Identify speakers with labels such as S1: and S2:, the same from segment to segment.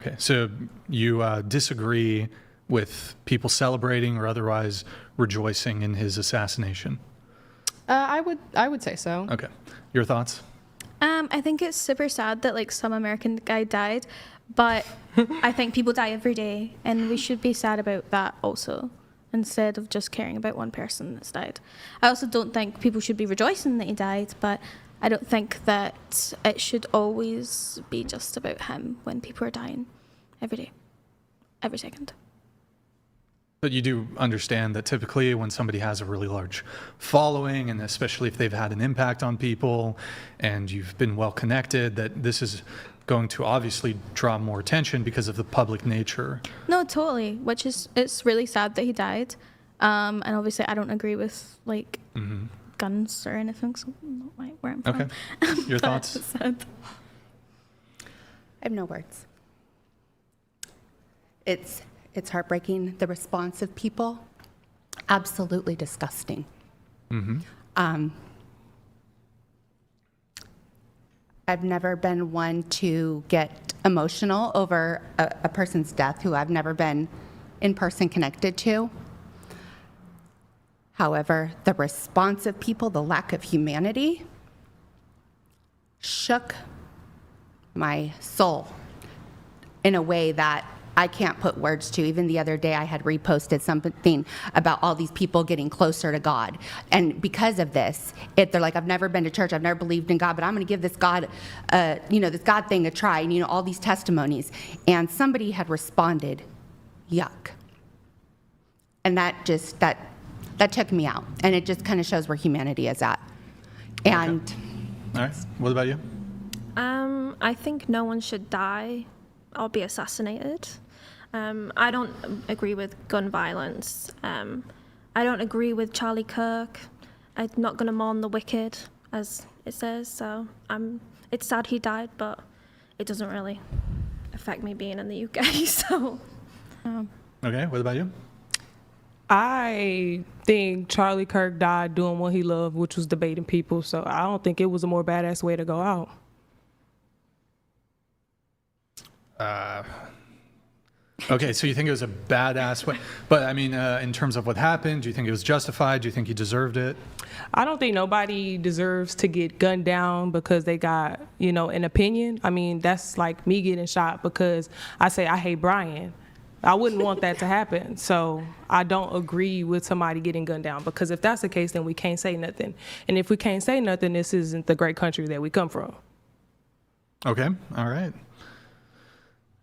S1: Okay, so you disagree with people celebrating or otherwise rejoicing in his assassination?
S2: I would say so.
S1: Okay, your thoughts?
S3: I think it's super sad that like some American guy died, but I think people die every day, and we should be sad about that also, instead of just caring about one person that's died. I also don't think people should be rejoicing that he died, but I don't think that it should always be just about him when people are dying every day, every second.
S1: But you do understand that typically when somebody has a really large following, and especially if they've had an impact on people and you've been well connected, that this is going to obviously draw more attention because of the public nature.
S3: No, totally, which is, it's really sad that he died. And obviously I don't agree with like guns or anything, so not like where I'm from.
S1: Okay, your thoughts?
S3: It's sad.
S4: I have no words. It's heartbreaking. The response of people, absolutely disgusting. I've never been one to get emotional over a person's death who I've never been in person connected to. However, the response of people, the lack of humanity, shook my soul in a way that I can't put words to. Even the other day, I had reposted something about all these people getting closer to God. And because of this, they're like, I've never been to church, I've never believed in God, but I'm going to give this God, this God thing a try, and, all these testimonies. And somebody had responded, yuck. And that took me out. And it just kind of shows where humanity is at. And
S1: Okay. All right, what about you?
S5: I think no one should die or be assassinated. I don't agree with gun violence. I don't agree with Charlie Kirk. I'm not going to mourn the wicked, as it says. So it's sad he died, but it doesn't really affect me being in the UK. So.
S1: Okay, what about you?
S6: I think Charlie Kirk died doing what he loved, which was debating people. So I don't think it was a more badass way to go out.
S1: Okay, so you think it was a badass way, but I mean, in terms of what happened, do you think it was justified? Do you think he deserved it?
S6: I don't think nobody deserves to get gunned down because they got, an opinion. I mean, that's like me getting shot because I say I hate Brian. I wouldn't want that to happen. So I don't agree with somebody getting gunned down, because if that's the case, then we can't say nothing. And if we can't say nothing, this isn't the great country that we come from.
S1: Okay, all right.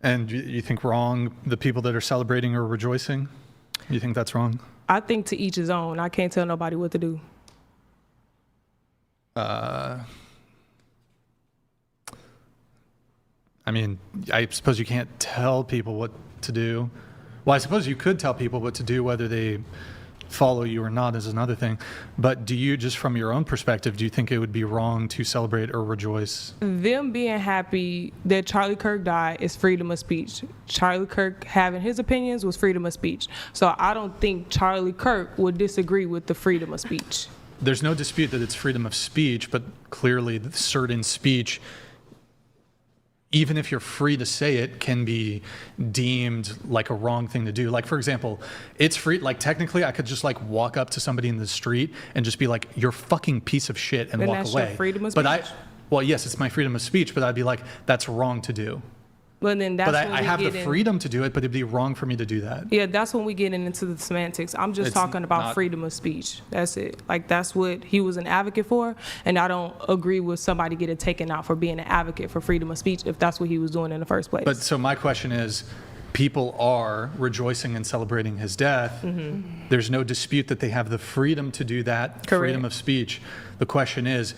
S1: And you think the people that are celebrating or rejoicing, you think that's wrong?
S6: I think to each his own. I can't tell nobody what to do.
S1: I mean, I suppose you can't tell people what to do. Well, I suppose you could tell people what to do, whether they follow you or not is another thing. But do you, just from your own perspective, do you think it would be wrong to celebrate or rejoice?
S6: Them being happy that Charlie Kirk died is freedom of speech. Charlie Kirk having his opinions was freedom of speech. So I don't think Charlie Kirk would disagree with the freedom of speech.
S1: There's no dispute that it's freedom of speech, but clearly certain speech, even if you're free to say it, can be deemed like a wrong thing to do. Like, for example, it's free, like technically I could just like walk up to somebody in the street and just be like, you're a fucking piece of shit, and
S6: then
S1: walk
S6: that's
S1: away.
S6: Your freedom of speech.
S1: Well, yes, it's my freedom of speech, but I'd be like, that's wrong to do.
S6: Well, then that's
S1: But
S6: when
S1: I
S6: we
S1: have the
S6: get
S1: freedom to do it, but it'd be wrong for me to do that.
S6: Yeah, that's when we get into the semantics. I'm just
S1: It's
S6: talking about
S1: not-
S6: freedom of speech. That's it. Like, that's what he was an advocate for, and I don't agree with somebody getting taken out for being an advocate for freedom of speech if that's what he was doing in the first place.
S1: But so my question is, people are rejoicing and celebrating his death. Mm-hmm. There's no dispute that they have the freedom to do that,
S6: Correct.
S1: freedom of speech. The question is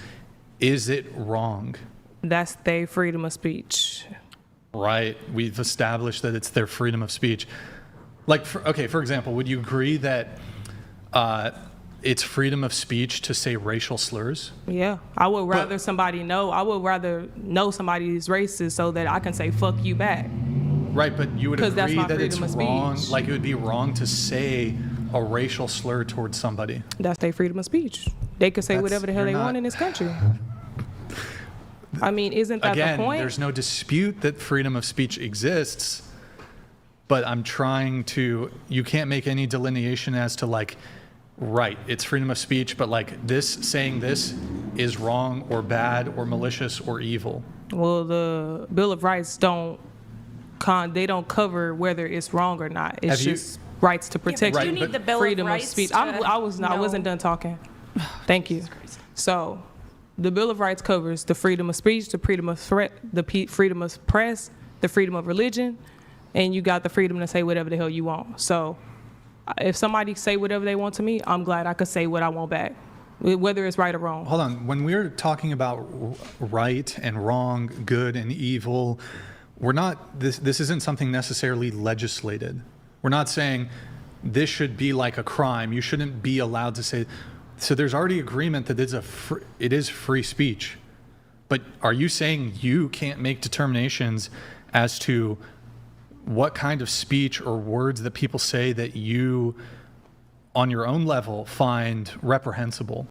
S1: it wrong?
S6: That's their freedom of speech.
S1: Right. We've established that it's their freedom of speech. Like, for example, would you agree that it's freedom of speech to say racial slurs?
S6: Yeah, I would rather somebody know. I would rather know somebody is racist so that I can say "fuck you" back.
S1: Right, but you would
S6: 'Cause that's
S1: agree
S6: my
S1: that it's
S6: freedom of
S1: wrong.
S6: speech.
S1: Like, it would be wrong to say a racial slur towards somebody.
S6: That's their freedom of speech. They can say
S1: That's-
S6: whatever the hell
S1: you're
S6: they
S1: not-
S6: want in this country. I mean, isn't that
S1: Again,
S6: the point?
S1: there's no dispute that freedom of speech exists, but I'm trying to, you can't make any delineation as to like, right, it's freedom of speech, but like this, saying this is wrong or bad or malicious or evil.
S6: Well, the Bill of Rights don't cover whether it's wrong or not. It's
S1: Have you-
S6: just rights to protect
S1: Right,
S7: you
S1: but
S7: need the Bill
S6: freedom
S7: of
S6: of
S7: Rights.
S6: speech.
S7: to
S6: I wasn't
S7: know.
S6: done talking. Thank you. So, the Bill of Rights covers the freedom of speech, the freedom of threat, freedom of press, the freedom of religion, and you got the freedom to say whatever the hell you want. So, if somebody say whatever they want to me, I'm glad I could say what I want back, whether it's right or wrong.
S1: Hold on. When we're talking about right and wrong, good and evil, we're not, this isn't something necessarily legislated. We're not saying this should be like a crime. You shouldn't be allowed to say. So there's already agreement that it is free speech. But are you saying you can't make determinations as to what kind of speech or words that people say that you, on your own level, find reprehensible?